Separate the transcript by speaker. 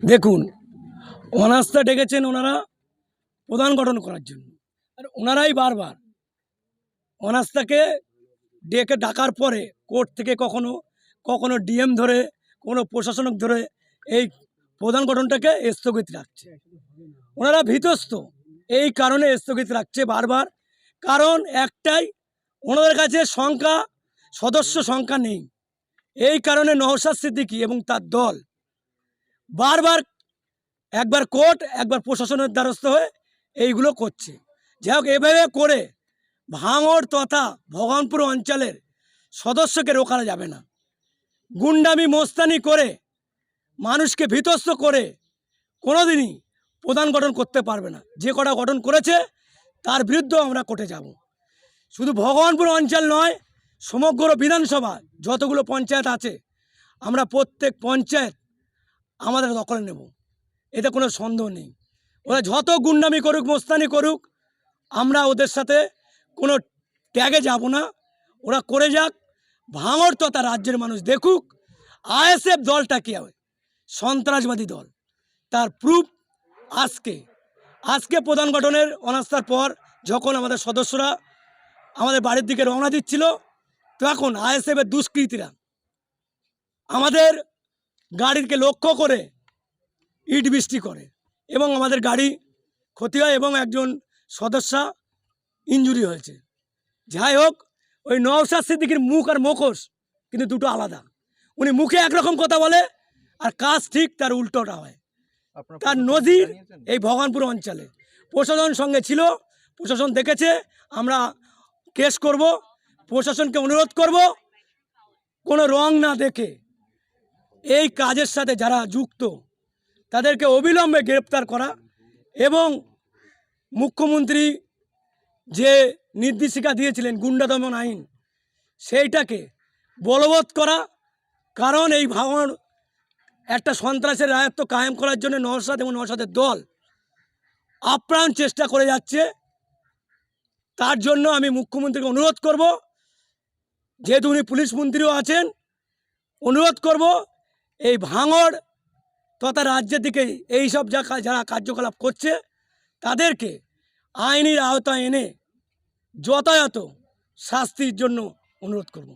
Speaker 1: দেখুন, অনাস্থা ডেকেছেন ওনারা প্রধান গঠন করার জন্য, আর ওনারাই বারবার অনাস্থাকে ডাকার পরে কোর্ট থেকে কখনো কখনো ডিএম ধরে, কোনো প্রশাসনিক ধরে এই প্রধান গঠনটাকে স্থগিত রাখছে। ওনারা ভীতস্ত, এই কারণে স্থগিত রাখছে বারবার। কারণ একটাই, ওনাদের কাছে সদস্য সংখ্যা নেই। এই কারণে নওশাদ সিদ্দিকী এবং তার দল বারবার একবার কোর্ট একবার প্রশাসনের দ্বারস্থ হয়ে এইগুলো করছে। যাই হোক, এভাবে করে ভাঙড় তথা ভগবানপুর অঞ্চলের সদস্যকে রোকানো যাবে না। গুন্ডামি মোস্তানি করে মানুষকে ভীতস্ত করে কোনোদিনই প্রধান গঠন করতে পারবে না। যে কটা গঠন করেছে তার বিরুদ্ধেও আমরা কোর্টে যাব। শুধু ভগবানপুর অঞ্চল নয়, সমগ্র বিধানসভা যতগুলো পঞ্চায়েত আছে, আমরা প্রত্যেক পঞ্চায়েত আমাদের দখলে নেব, এতে কোনো সন্দেহ নেই। ওরা যত গুন্ডামি করুক, মোস্তানি করুক, আমরা ওদের সাথে কোনো ট্যাগে যাব না। ওরা করে যাক, ভাঙড় তথা রাজ্যের মানুষ দেখুক আইএসএফ দলটা কী হয়, সন্ত্রাসবাদী দল। তার প্রুফ আজকে প্রধান গঠনের অনাস্থার পর যখন আমাদের সদস্যরা আমাদের বাড়ির দিকে রওনা দিচ্ছিল, তখন আইএসএফের দুষ্কৃতীরা আমাদের গাড়িকে লক্ষ্য করে ইট বৃষ্টি করে এবং আমাদের গাড়ি ক্ষতি হয় এবং একজন সদস্যা ইনজুরি হয়েছে। যাই হোক, ওই নওশাদ সিদ্দিকীর মুখ আর মুখোশ কিন্তু দুটো আলাদা। উনি মুখে একরকম কথা বলে আর কাজ ঠিক তার উল্টোটা হয়। তার নজির এই ভগবানপুর অঞ্চলে প্রশাসন সঙ্গে ছিল, প্রশাসন দেখেছে। আমরা কেস করব, প্রশাসনকে অনুরোধ করব কোনো রং না দেখে এই কাজের সাথে যারা যুক্ত তাদেরকে অবিলম্বে গ্রেপ্তার করা এবং মুখ্যমন্ত্রী যে নির্দেশিকা দিয়েছিলেন গুন্ডা দমন আইন, সেইটাকে বলবৎ করা। কারণ এই ভাঙড় একটা সন্ত্রাসের রাজত্ব কায়েম করার জন্য নওশাদ এবং নওশাদের দল আপ্রাণ চেষ্টা করে যাচ্ছে। তার জন্য আমি মুখ্যমন্ত্রীকে অনুরোধ করব, যেহেতু উনি পুলিশ মন্ত্রীও আছেন, অনুরোধ করব এই ভাঙড় তথা রাজ্যের দিকে এইসব যারা কার্যকলাপ করছে তাদেরকে আইনের আওতায় এনে যথাযথ শাস্তির জন্য অনুরোধ করব।